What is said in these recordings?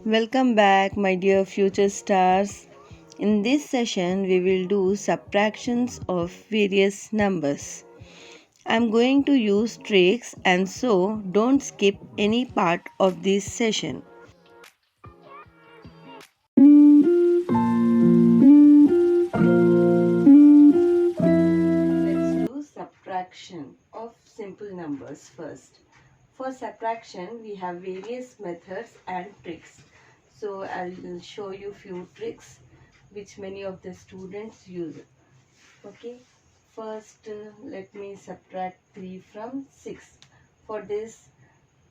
Welcome back, my dear future stars. In this session, we will do subtractions of various numbers. I'm going to use tricks, and so don't skip any part of this session. Let's do subtraction of simple numbers first. For subtraction, we have various methods and tricks. So I'll show you few tricks which many of the students use. Okay, first let me subtract 3 from 6. For this,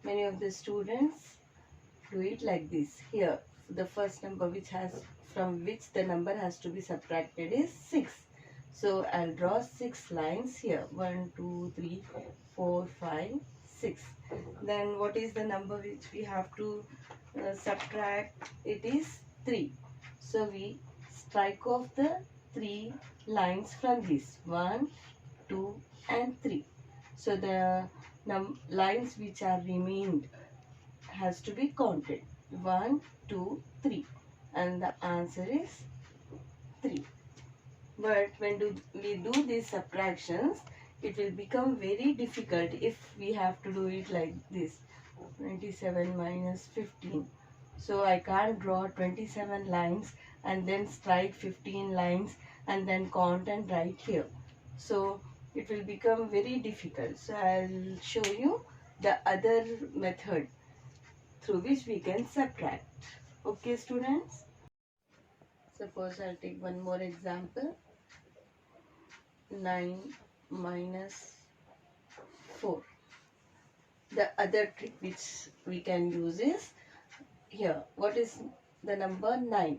many of the students do it like this. Here, the first number from which the number has to be subtracted is 6. So I'll draw 6 lines here. 1, 2, 3, 4, 5, 6. Then what is the number which we have to subtract? It is 3. So we strike off the 3 lines from this. 1, 2 and 3. So the lines which are remained has to be counted. 1, 2, 3, and the answer is 3. But when we do these subtractions, it will become very difficult if we have to do it like this. 27 minus 15. So I can't draw 27 lines and then strike 15 lines and then count and write here. So it will become very difficult. So I'll show you the other method through which we can subtract. Okay, students? Suppose I'll take one more example. 9 minus 4. The other trick which we can use is here. What is the number? 9.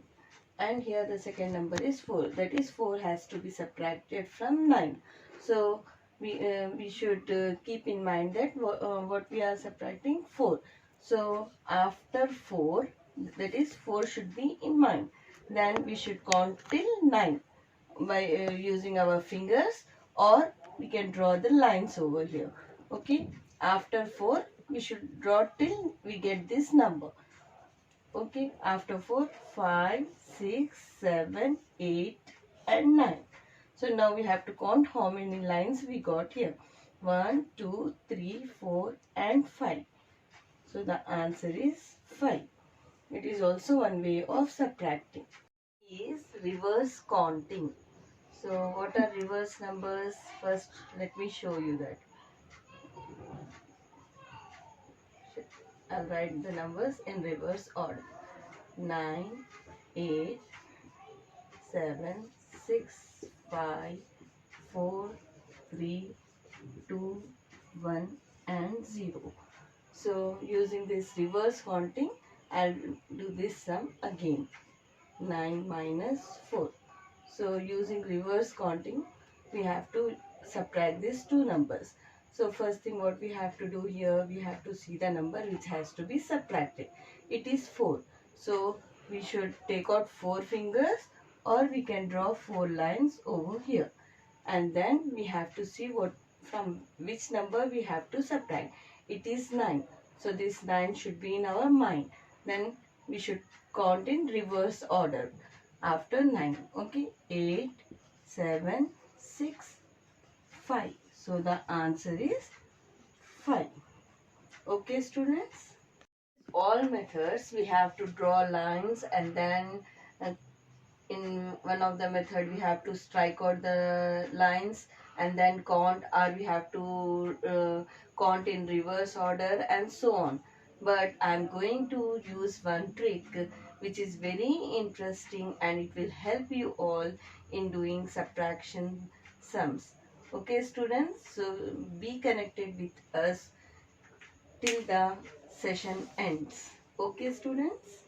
And here the second number is 4. That is 4 has to be subtracted from 9. So we should keep in mind that what we are subtracting? 4. So after 4, that is 4 should be in mind. Then we should count till 9 by using our fingers, or we can draw the lines over here. Okay, after 4 we should draw till we get this number. Okay, after 4, 5, 6, 7, 8 and 9. So now we have to count how many lines we got here. 1, 2, 3, 4 and 5. So the answer is 5. It is also one way of subtracting. Is reverse counting. So what are reverse numbers? First let me show you that. I'll write the numbers in reverse order. 9, 8, 7, 6, 5, 4, 3, 2, 1 and 0. So using this reverse counting, I'll do this sum again. 9 minus 4. So using reverse counting, we have to subtract these two numbers. So first thing what we have to do here, we have to see the number which has to be subtracted. It is 4. So we should take out 4 fingers, or we can draw 4 lines over here. And then we have to see from which number we have to subtract. It is 9. So this 9 should be in our mind. Then we should count in reverse order after 9. Okay, 8, 7, 6, 5. So the answer is 5. Okay, students? All methods we have to draw lines, and then in one of the method we have to strike out the lines and then count, or we have to count in reverse order and so on. But I'm going to use one trick which is very interesting, and it will help you all in doing subtraction sums. Okay, students? So be connected with us till the session ends. Okay, students?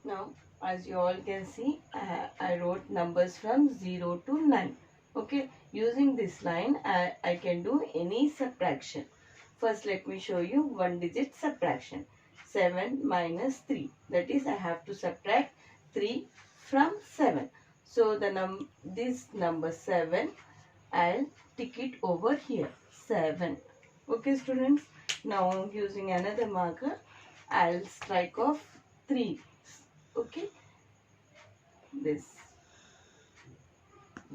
Now, as you all can see, I wrote numbers from 0 to 9. Okay, using this line, I can do any subtraction. First, let me show you one digit subtraction. 7 minus 3. That is, I have to subtract 3 from 7. So this number 7, I'll tick it over here. 7. Okay, students. Now using another marker, I'll strike off 3. Okay. This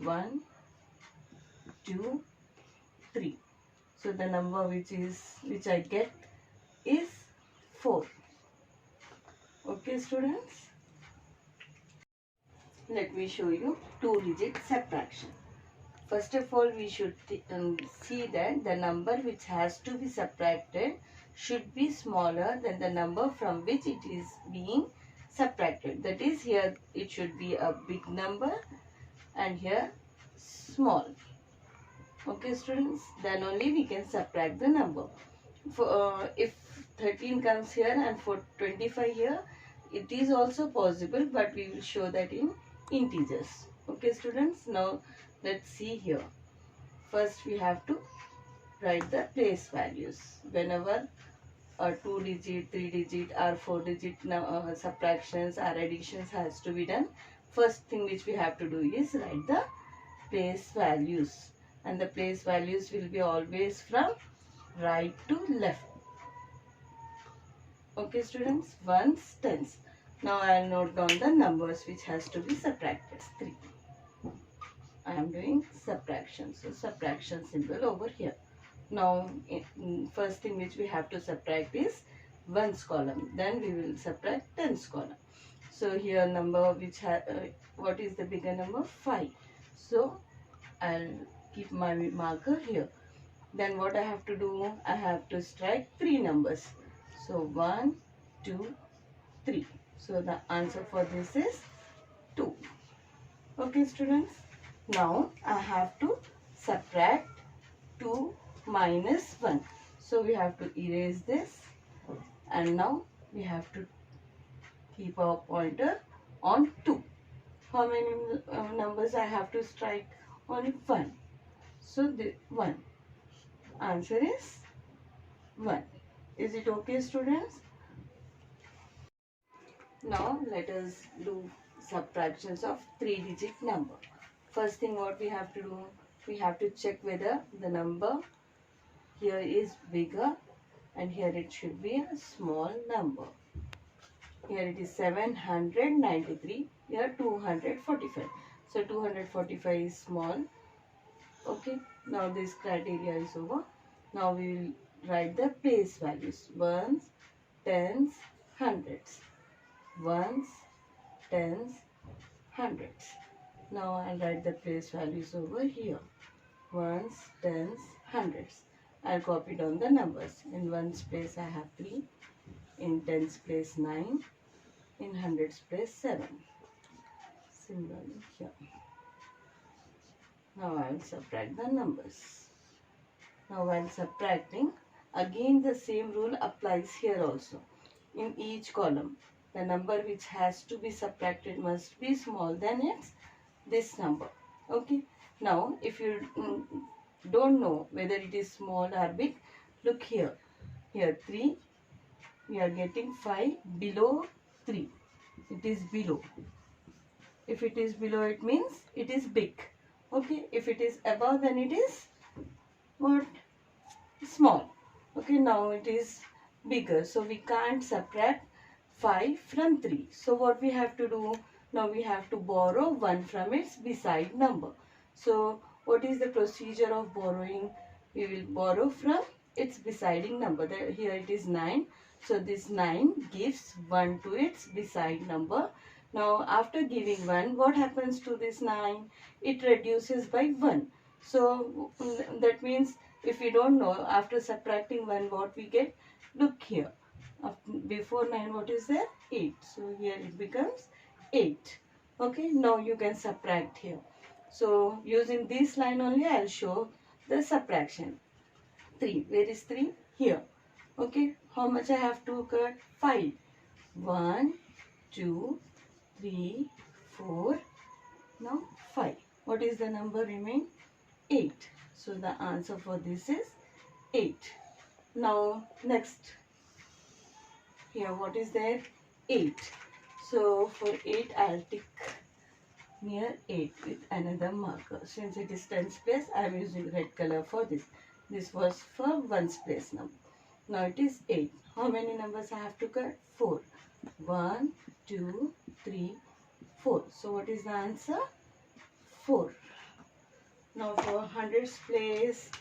1, 2, 3. So the number which I get is 4. Okay, students. Let me show you 2-digit subtraction. First of all, we should see that the number which has to be subtracted should be smaller than the number from which it is being subtracted. That is, here it should be a big number and here small. Okay, students, then only we can subtract the number. If 13 comes here and for 25 here, it is also possible, but we will show that in integers. Okay, students, now let's see here. First we have to write the place values. Whenever a 2-digit, 3-digit or 4-digit subtractions or additions has to be done, first thing which we have to do is write the place values, and the place values will be always from right to left. Okay, students, ones, tens. Now I will note down the numbers which has to be subtracted. 3. I am doing subtraction. So subtraction symbol over here. Now first thing which we have to subtract is ones column. Then we will subtract tens column. So here number which what is the bigger number? 5. So I'll keep my marker here. Then what I have to do? I have to strike 3 numbers. So 1, 2, 3. So the answer for this is 2. Okay, students. Now I have to subtract 2 minus 1. So we have to erase this, and now we have to keep our pointer on 2. How many numbers I have to strike? Only 1. So the 1. Answer is 1. Is it okay, students? Now let us do subtractions of 3-digit number. First thing what we have to do, we have to check whether the number here is bigger and here it should be a small number. Here it is 793, here 245. So 245 is small. Okay, now this criteria is over. Now we will write the place values. Ones, tens, hundreds. Ones, tens, hundreds. Now I'll write the place values over here. Ones, tens, hundreds. I'll copy down the numbers. In ones place I have 3. In tens place 9. In hundreds place 7. Similarly here. Now I will subtract the numbers. Now while subtracting, again the same rule applies here also. In each column, the number which has to be subtracted must be small than this number. Okay. Now if you don't know whether it is small or big, look here. Here 3, we are getting 5 below 3. It is below. If it is below, it means it is big. Okay. If it is above, then it is what? Small. Okay. Now it is bigger. So we can't subtract 5 from 3. So what we have to do? Now we have to borrow 1 from its beside number. So what is the procedure of borrowing? We will borrow from its besiding number. Here it is 9. So this 9 gives 1 to its beside number. Now after giving 1, what happens to this 9? It reduces by 1. So that means if we don't know, after subtracting 1 what we get? Look here. Before 9 what is there? 8. So here it becomes 8. Okay. Now you can subtract here. So using this line only I will show the subtraction. 3. Where is 3? Here. Okay. How much I have to cut? 5. 1, 2, 3, 4. Now 5. What is the number remain? 8. So the answer for this is 8. Now next. Here what is there? 8. So for 8 I'll tick near 8 with another marker. Since it is tens place, I am using red color for this. This was for ones place now. Now it is 8. How many numbers I have to cut? 4. 1, 2, 3, 4. So what is the answer? 4. Now for hundreds place,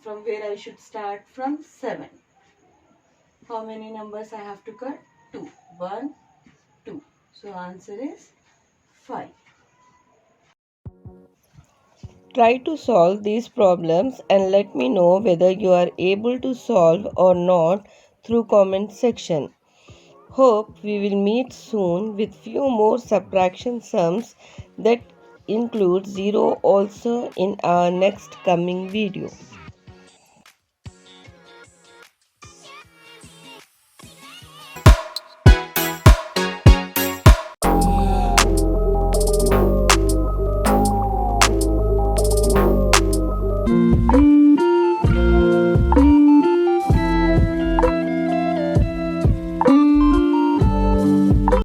from where I should start? From 7. How many numbers I have to cut? 2. 1, 2. So answer is 5. Try to solve these problems and let me know whether you are able to solve or not through comment section. Hope we will meet soon with few more subtraction sums that include 0 also in our next coming video.